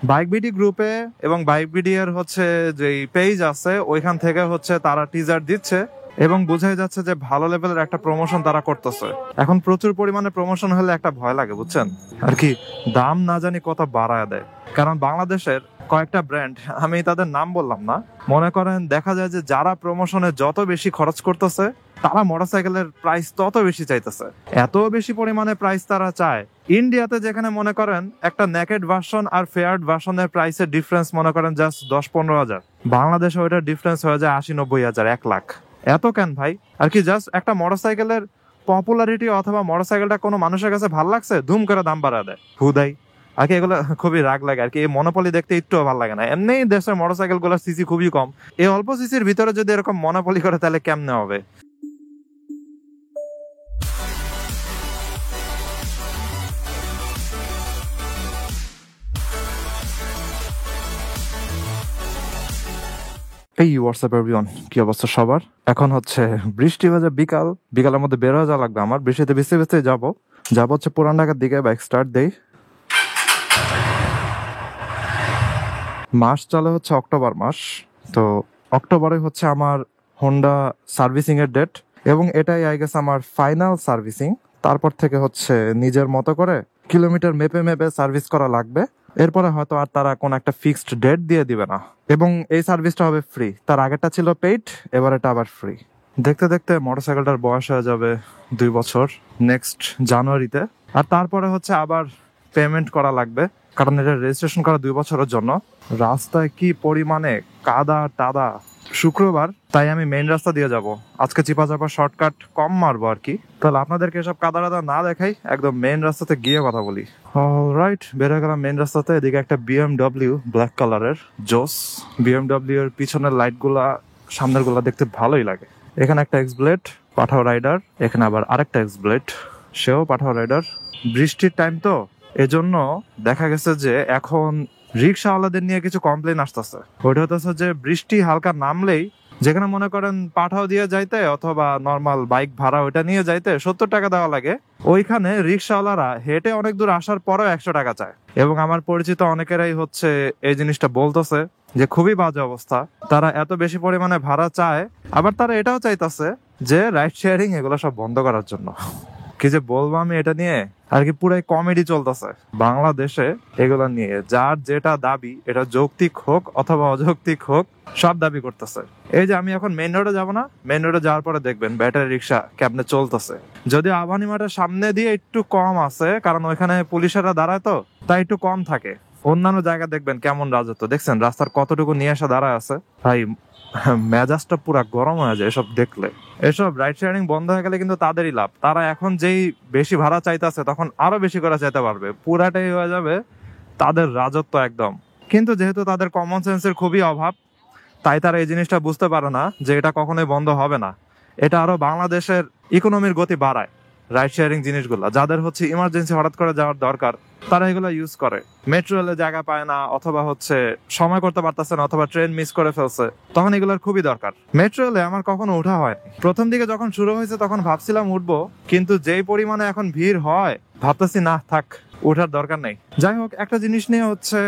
Bike BD গ্রুপে এবং bike BD এর হচ্ছে যে পেজ আছে ওইখান থেকে হচ্ছে তারা টিজার দিচ্ছে এবং বোঝাই যাচ্ছে যে ভালো লেভেলের একটা প্রমোশন তারা করতেছে। এখন প্রচুর পরিমাণে প্রমোশন হলে একটা ভয় লাগে, বুঝছেন আর কি, দাম না জানি কত বাড়ায় দেয়। কারণ বাংলাদেশের কয়েকটা ব্র্যান্ড, আমি তাদের নাম বললাম না, মনে করেন দেখা যায় যে যারা প্রমোশনে যত বেশি খরচ করতেছে তারা মোটরসাইকেলের প্রাইস তত বেশি চাইতেছে। এত বেশি পরিমাণে প্রাইস তারা চায়। ইন্ডিয়াতে যেখানে মনে করেন একটা নেকেড ভার্সন আর ফেয়ার্ড ভার্সনের প্রাইসের ডিফারেন্স মনে করেন জাস্ট 10-15 হাজার, বাংলাদেশে ওইটার ডিফারেন্স হয়ে যায় 80-90 হাজার, 1 লাখ। এত কেন ভাই? আর কি জাস্ট একটা মোটরসাইকেলের পপুলারিটি অথবা মোটরসাইকেলটা কোনো মানুষের কাছে ভালো লাগছে, ধুম করে দাম বাড়া দেয় হুদাই। আর কি এগুলো খুবই রাগ লাগে আর কি, এই মনোপলি দেখতে একটু ভালো লাগে না। এমনি দেশের মোটরসাইকেল গুলোর সিসি খুবই কম, এই অল্প সিসির ভিতরে যদি এরকম মনোপলি করে তাহলে কেমনে হবে? এই হোয়াটসঅ্যাপ এভরিওয়ান, কি অবস্থা সবার? এখন হচ্ছে বৃষ্টি ভেজা বিকাল, বিকালের মধ্যে বের হয়ে যাওয়া লাগবে আমার। বৃষ্টিতে ভিজতে ভিজতে যাবো হচ্ছে পুরান ঢাকার দিকে। বাইক স্টার্ট দেই। মাস চলে হচ্ছে অক্টোবর মাস। তো অক্টোবরে হচ্ছে আমার হোন্ডা সার্ভিসিং এর ডেট, এবং এটাই আই গেস আমার ফাইনাল সার্ভিসিং। তারপর থেকে হচ্ছে নিজের মতো করে কিলোমিটার মেপে মেপে সার্ভিস করা লাগবে। এরপরে হয়তো আর তারা কোন একটা ফিক্সড ডেট দিয়ে দিবে না, এবং এই সার্ভিসটা হবে ফ্রি। তার আগেরটা ছিল পেইড, এবার এটা আবার ফ্রি। দেখতে দেখতে মোটরসাইকেলটার বয়স হয়ে যাবে 2 বছর নেক্সট জানুয়ারিতে। আর তারপরে হচ্ছে আবার পেমেন্ট করা লাগবে, কারণ এটা রেজিস্ট্রেশন করা 2 বছরের জন্য। রাস্তায় কি পরিমাণে কাদা টাদা। শুক্রবার, তাই আমি মেইন রাস্তা দিয়ে যাব আজকে। চিপা চাপা শর্টকাট কম মারবো আর কি। তাহলে আপনাদেরকে এসব কাদা টাদা না দেখাই, একদম মেইন রাস্তাতে গিয়ে কথা বলি। অলরাইট, বের হয়ে গেলাম মেইন রাস্তাতে। এদিকে একটা বিএমডব্লিউ ব্ল্যাক কালারের জোস। বিএমডব্লিউ এর পিছনের লাইট গুলা, সামনের গুলা দেখতে ভালোই লাগে। এখানে একটা এক্সব্লেড পাঠাও রাইডার, এখানে আবার আরেকটা এক্সব্লেড, সেও পাঠাও রাইডার। বৃষ্টির টাইম তো, এজন্য দেখা গেছে যে এখন রিক্সাওয়ালাদের নিয়ে কিছু কমপ্লেন আসতেছে। ওইটা হতেছে যে বৃষ্টি হালকা নামলেই, যেখানে মনে করেন পাঠাও দিয়ে যাইতে অথবা নর্মাল বাইক ভাড়া ওইটা নিয়ে যাইতে 70 টাকা দেওয়া লাগে, ওইখানে রিক্সাওয়ালারা হেঁটে অনেক দূর আসার পরেও 100 টাকা চায়। এবং আমার পরিচিত অনেকেরাই হচ্ছে এই জিনিসটা বলতেছে যে খুবই বাজে অবস্থা। তারা এত বেশি পরিমাণে ভাড়া চায়, আবার তারা এটাও চাইতেছে যে রাইড শেয়ারিং এগুলো সব বন্ধ করার জন্য। কি যে বলবো আমি এটা নিয়ে, আর কি পুরাই কমেডি চলতেছে বাংলাদেশে এগুলা নিয়ে। যার যেটা দাবি, এটা যৌক্তিক হোক অথবা অযৌক্তিক হোক, সব দাবি করতেছে। এই যে আমি এখন মেইন রোডে যাবো না, মেইন রোডে যাওয়ার পরে দেখবেন ব্যাটারি রিক্সা কেমনে চলতেছে। যদিও আবানি মাঠের সামনে দিয়ে একটু কম আছে, কারণ ওইখানে পুলিশেরা দাঁড়ায় তো, তাই একটু কম থাকে। অন্যান্য জায়গা দেখবেন কেমন রাজত্ব, দেখছেন রাস্তার কতটুকু নিয়ে আসা দাঁড়ায় আছে ভাই। মেজাজটা পুরা গরম হয়ে যায় এসব দেখলে। এসব রাইড শেয়ারিং বন্ধ হয়ে গেলে কিন্তু তাদেরই লাভ। তারা এখন যেই বেশি ভাড়া চাইতেছে, তখন আরো বেশি করে চাইতে পারবে, পুরাটাই হয়ে যাবে তাদের রাজত্ব একদম। কিন্তু যেহেতু তাদের কমন সেন্সের খুবই অভাব, তাই তারা এই জিনিসটা বুঝতে পারে না যে এটা কখনোই বন্ধ হবে না। এটা আরো বাংলাদেশের ইকোনমির গতি বাড়ায়। রাইড শেয়ারিং জিনিসগুলা, যাদের হচ্ছে ইমার্জেন্সি হঠাৎ করে যাওয়ার দরকার, তারা এগুলো ইউজ করে। মেট্রো রেলে জায়গা পায় না, অথবা হচ্ছে সময় করতে পারতেছে না, অথবা ট্রেন মিস করে ফেলছে, তখন এগুলোর খুবই দরকার। মেট্রো রেলে আমার কখনো ওঠা হয়নি। প্রথম দিকে যখন শুরু হয়েছে তখন ভাবছিলাম উঠবো, কিন্তু যেই পরিমাণে এখন ভিড় হয়, ভাবতেছি না থাক, ওঠার দরকার নেই। যাই হোক, একটা জিনিস নিয়ে হচ্ছে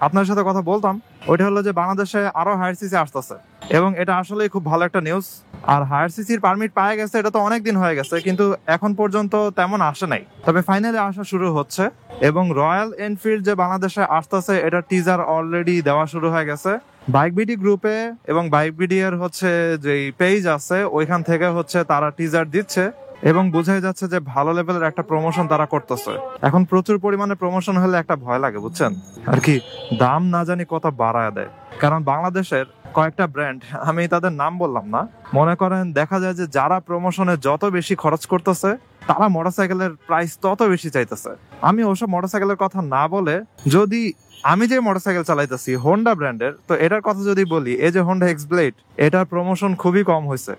আপনার সাথে কথা বলতাম। ওইটা হলো যে বাংলাদেশে আরো হায়ার সিসি আসতেছে, এবং এটা আসলে খুব ভালো একটা নিউজ। আর হায়ার সিসির পারমিট পাওয়া গেছে, এটা তো অনেকদিন হয়ে গেছে, কিন্তু এখন পর্যন্ত তেমন আসে নাই। তবে ফাইনালি আসা শুরু হচ্ছে, এবং রয়্যাল এনফিল্ড যে বাংলাদেশে আসতেছে, এটা টিজার অলরেডি দেওয়া শুরু হয়ে গেছে। বাইক বিডি গ্রুপে এবং বাইক বিডি এর হচ্ছে যে পেজ আছে ওইখান থেকে হচ্ছে তারা টিজার দিচ্ছে, এবং বোঝাই যাচ্ছে যে ভালো লেভেলের একটা প্রমোশন তারা করতেছে। এখন প্রচুর পরিমাণে প্রমোশন হলে একটা ভয় লাগে, বুঝছেন আর কি, দাম না জানি কত বাড়ায় দেয়। কারণ বাংলাদেশের কয়েকটা ব্র্যান্ড, আমি তাদের নাম বললাম না, মনে করেন দেখা যায় যে যারা প্রমোশনে যত বেশি খরচ করতেছে তারা মোটরসাইকেলের প্রাইস তত বেশি চাইতেছে। আমি ওসব মোটরসাইকেলের কথা না বলে, যদি আমি যে মোটরসাইকেল চালাইতেছি হোন্ডা ব্র্যান্ডের, তো এটার কথা যদি বলি, এই যে হোন্ডা এক্সব্লেড, এটার প্রমোশন খুবই কম হয়েছে,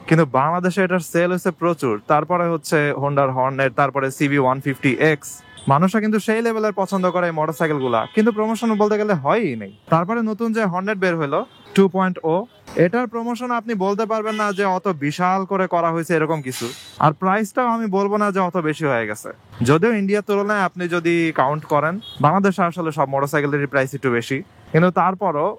কিন্তু বাংলাদেশে এটার সেল হয়েছে প্রচুর। তারপরে হচ্ছে হোন্ডার হর্নেট, তারপরে CB150X, মানুষরা কিন্তু সেই লেভেলের পছন্দ করে এই মোটরসাইকেল গুলা, কিন্তু প্রমোশন বলতে গেলে হয়ই নেই। তারপরে নতুন যে হর্নেট বের হলো, 2.0। এটার প্রমোশন আপনি বলতে পারবেন না যে অত বিশাল করে করা হয়েছে এরকম কিছু, আর প্রাইসটাও আমি বলবো না যে অত বেশি হয়ে গেছে। যদিও ইন্ডিয়ার তুলনায় আপনি যদি কাউন্ট করেন, বাংলাদেশে আসলে সব মোটরসাইকেলেরই প্রাইস একটু বেশি, কিন্তু তারপরও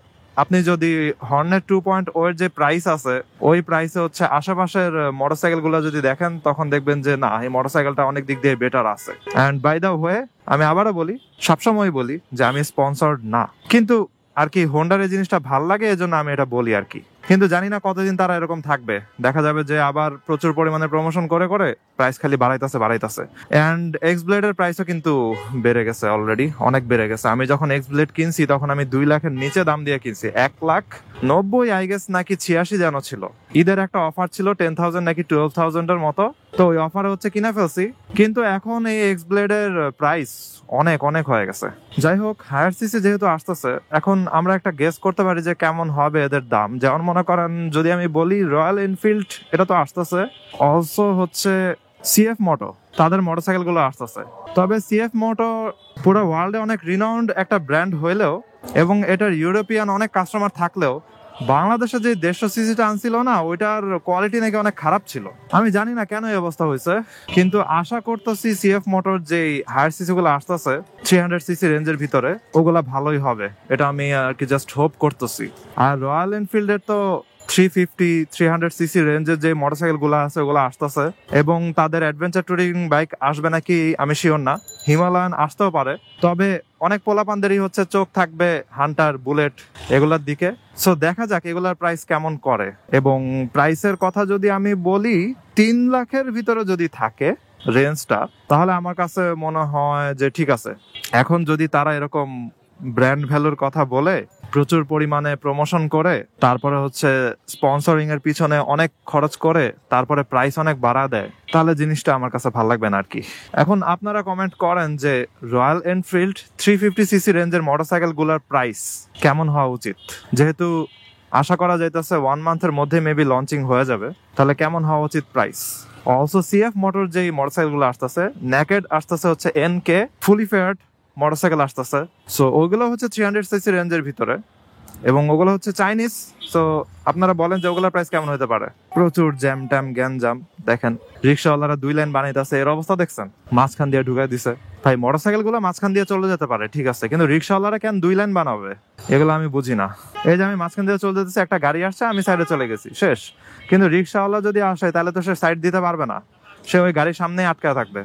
আপনি যদি হর্নেট 2.0 এর যে প্রাইস আছে ওই প্রাইসে হচ্ছে আশেপাশের মোটরসাইকেল গুলো যদি দেখেন, তখন দেখবেন যে না, এই মোটরসাইকেলটা অনেক দিক দিয়ে বেটার আছে। অ্যান্ড বাই দ্য ওয়ে, আমি আবারও বলি, সবসময় বলি যে আমি স্পন্সর্ড না, কিন্তু আর কি হোন্ডার এই জিনিসটা ভাল লাগে, এজন্য আমি এটা বলি আর কি। কিন্তু জানি না কতদিন তারা এরকম থাকবে, দেখা যাবে যে আবার প্রচুর পরিমাণে প্রমোশন করে করে প্রাইস খালি বাড়াইতেছে। এন্ড এক্স ব্লেডের প্রাইসও কিন্তু বেড়ে গেছে, অলরেডি অনেক বেড়ে গেছে। আমি যখন এক্স ব্লেড কিনছি তখন আমি 2 লাখের নিচে দাম দিয়ে কিনছি, 1,90,000 আই গেস নাকি 86 যেন ছিল। ঈদের একটা অফার ছিল 10,000 নাকি 12,000 এর মতো, তো ওই অফারে হচ্ছে কিনে ফেলছি। কিন্তু এখন এই এক্স ব্লেডের প্রাইস অনেক অনেক হয়ে গেছে। যাই হোক, হায়ার সিসি যেহেতু আসতেছে, এখন আমরা একটা গেস করতে পারি যে কেমন হবে এদের দাম। যেমন মনে করেন, যদি আমি বলি রয়্যাল এনফিল্ড, এটা তো আসতেছে, অলসো হচ্ছে সিএফ মোটো, তাদের মোটরসাইকেল গুলো আসতেছে। তবে সিএফ মোটো পুরো ওয়ার্ল্ডে অনেক রিনাউন্ড একটা ব্র্যান্ড হইলেও এবং এটার ইউরোপিয়ান অনেক কাস্টমার থাকলেও, বাংলাদেশে যে 150 সিসিটা আনছিল না, ওইটার কোয়ালিটি নাকি অনেক খারাপ ছিল। আমি জানি না কেন এই অবস্থা হয়েছে, কিন্তু আশা করতেছি সিএফ মোটর যে হায়ার সিসি গুলো আসতেছে 300 সিসি রেঞ্জের ভিতরে, ওগুলা ভালোই হবে, এটা আমি আর কি জাস্ট হোপ করতেছি। আর রয়্যাল এনফিল্ডের তো 350 300 সিসি রেঞ্জের যে মোটরসাইকেল গুলো আছে ওগুলো আসতেছে, এবং তাদের অ্যাডভেঞ্চার টুরিং বাইক আসবে নাকি আমি শিওর না, হিমালয়ান আসতেও পারে। তবে অনেক পোলাপানদেরই হচ্ছে চোখ থাকবে হান্টার, বুলেট এগুলার দিকে। সো দেখা যাক এগুলার প্রাইস কেমন করে। এবং প্রাইসের কথা যদি আমি বলি, 3 লাখের ভিতরে যদি থাকে রেঞ্জটা, তাহলে আমার কাছে মনে হয় যে ঠিক আছে। এখন যদি তারা এরকম ব্র্যান্ড ভ্যালুর কথা বলে, প্রচুর পরিমাণে প্রমোশন করে, তারপরে হচ্ছে স্পন্সরিং এর পিছনে অনেক খরচ করে, তারপরে প্রাইস অনেক বাড়া দেয়, তাহলে জিনিসটা আমার কাছে ভালো লাগবে না আর কি। এখন আপনারা কমেন্ট করেন যে রয়্যাল এনফিল্ড 350 সিসি রেঞ্জের মোটরসাইকেল গুলার প্রাইস কেমন হওয়া উচিত। যেহেতু আশা করা যাইতেছে 1 মান্থের মধ্যে মেবি লঞ্চিং হয়ে যাবে, তাহলে কেমন হওয়া উচিত প্রাইস। অলসো সিএফ মোটর যে মোটরসাইকেল গুলো আসতেছে, নেকেড আসতেছে হচ্ছে এনকে, ফুলি ফেয়ার্ড মোটরসাইকেল আসতেছে। সো ওগুলো হচ্ছে 300 সিসি রেঞ্জের ভিতরে, এবং ওগুলো হচ্ছে চাইনিজ। সো আপনারা বলেন যে ওগুলোর প্রাইস কেমন হতে পারে। প্রচুর জ্যাম ট্যাম গ্যাঞ্জাম, দেখেন রিক্সাওয়ালারা 2 লাইন বানাইতেছে, এর অবস্থা দেখছেন, মাঝখান দিয়ে ঢুকাই দিছে। ভাই মোটরসাইকেল গুলো মাঝখান দিয়ে চলে যেতে পারে, ঠিক আছে, কিন্তু রিক্সাওয়ালারা কেন 2 লাইন বানাবে, এগুলো আমি বুঝি না। এই যে আমি মাঝখান দিয়ে চলে যেতেছি, একটা গাড়ি আসছে, আমি সাইডে চলে গেছি, শেষ। কিন্তু রিক্সাওয়ালা যদি আসে তাহলে তো সে সাইড দিতে পারবে না, সে ওই গাড়ির সামনেই আটকা থাকবে।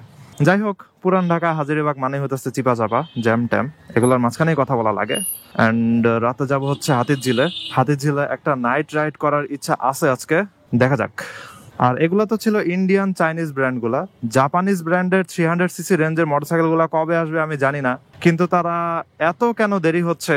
যাই হোক, পুরান ঢাকা হাজারীবাগ মানে হতেছে চিপা চাপা, জ্যাম ট্যাম, এগুলোর মাঝখানেই কথা বলা লাগে। অ্যান্ড রাতে যাব হচ্ছে হাতিরঝিলে একটা নাইট রাইড করার ইচ্ছা আছে আজকে, দেখা যাক। আর এগুলো তো ছিল ইন্ডিয়ান চাইনিজ ব্র্যান্ড গুলা। জাপানিজ ব্র্যান্ডের 300 সিসি রেঞ্জের মোটরসাইকেল গুলা কবে আসবে আমি জানি না, কিন্তু তারা এত কেন দেরি হচ্ছে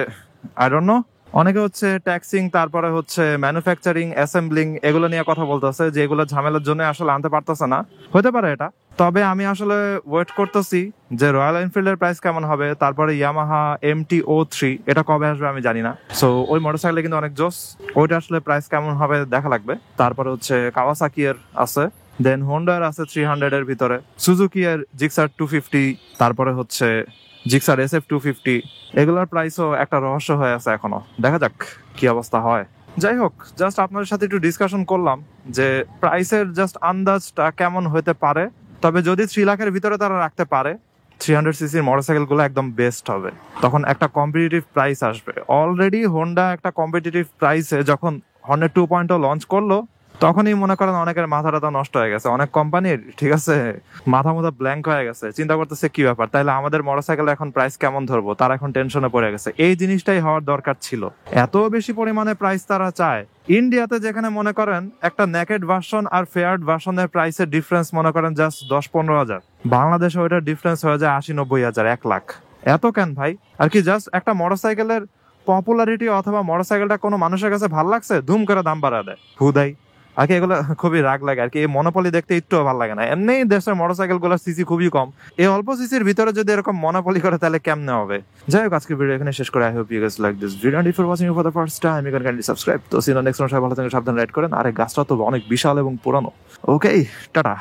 আই ডোন্ট নো। অনেকে হচ্ছে ট্যাক্সিং, তারপরে হচ্ছে ম্যানুফ্যাকচারিং, অ্যাসেম্বলিং এগুলো নিয়ে কথা বলতেছে যে এগুলো ঝামেলার জন্য আসলে আনতে পারতেছে না, হতে পারে এটা। তবে আমি আসলে ওয়েট করতেছি যে রয়্যাল এনফিল্ডের প্রাইস কেমন হবে, তারপরে ইয়ামাহা MT-03 এটা কবে আসবে আমি জানি না। সো ওই মোটরসাইকেল কিন্তু অনেক জোস, ওইটা আসলে প্রাইস কেমন হবে দেখা লাগবে। তারপরে হচ্ছে কাওয়াসাকি এর আছে, দেন হোন্ডার আছে 300 এর ভিতরে, সুজুকি এর জিক্সার 250, তারপরে হচ্ছে জিক্সার SF250, এগুলোর প্রাইসও একটা রহস্য হয়ে আছে এখনো, দেখা যাক কি অবস্থা হয়। যাই হোক, জাস্ট আপনাদের সাথে একটু ডিসকাশন করলাম যে প্রাইসের জাস্ট আন্দাজটা কেমন হতে পারে। তবে যদি 3 লাখের ভিতরে তারা রাখতে পারে, 300 সিসির মোটরসাইকেল গুলো একদম বেস্ট হবে, তখন একটা কম্পিটিটিভ প্রাইস আসবে। অলরেডি হোন্ডা একটা কম্পিটিটিভ প্রাইসে যখন হর্নেট 2.0 লঞ্চ করলো, তখনই মনে করেন অনেকের মাথাটা নষ্ট হয়ে গেছে, অনেক কোম্পানির, ঠিক আছে, মাথা ব্ল্যাঙ্ক হয়ে গেছে, চিন্তা করতেছে কি ব্যাপার, তাইলে আমাদের মোটরসাইকেল এখন প্রাইস কেমন ধরবো, তারা এখন টেনশনে পড়ে গেছে। এই জিনিসটাই হওয়ার দরকার ছিল, এত বেশি পরিমাণে প্রাইস তারা চায়। ইন্ডিয়াতে যেখানে মনে করেন একটা নেকেড ভার্সন আর ফেয়ার্ড ভার্সনের প্রাইসের ডিফারেন্স মনে করেন জাস্ট 10-15 হাজার, বাংলাদেশে ওইটার ডিফারেন্স হয়ে যায় 80-90 হাজার, 1 লাখ। এত কেন ভাই? আর কি জাস্ট একটা মোটরসাইকেলের পপুলারিটি অথবা মোটরসাইকেলটা কোনো মানুষের কাছে ভালো লাগছে, ধুম করে দাম বাড়া দেয় হুদাই। আর কি এগুলো খুবই রাগ লাগে আর কি, এই মনোপলি দেখতে একটু ভালো লাগে না। এমনি দেশের মোটরসাইকেল গুলোর সিসি খুবই কম, এই অল্প সিসির ভিতরে যদি এরকম মনোপলি করে তাহলে কেমনে হবে। যাই হোক, আজকে ভিডিও এখানে শেষ করে, I hope you guys like this video, and if you are watching for the first time you can kindly subscribe. তো সি ইউ নেক্সট টাইম, সবাই ভালো থাকেন, সাবধানে রাইড করেন। আর এই গাছটা তো অনেক বিশাল এবং পুরানো। ওকে, টাটা।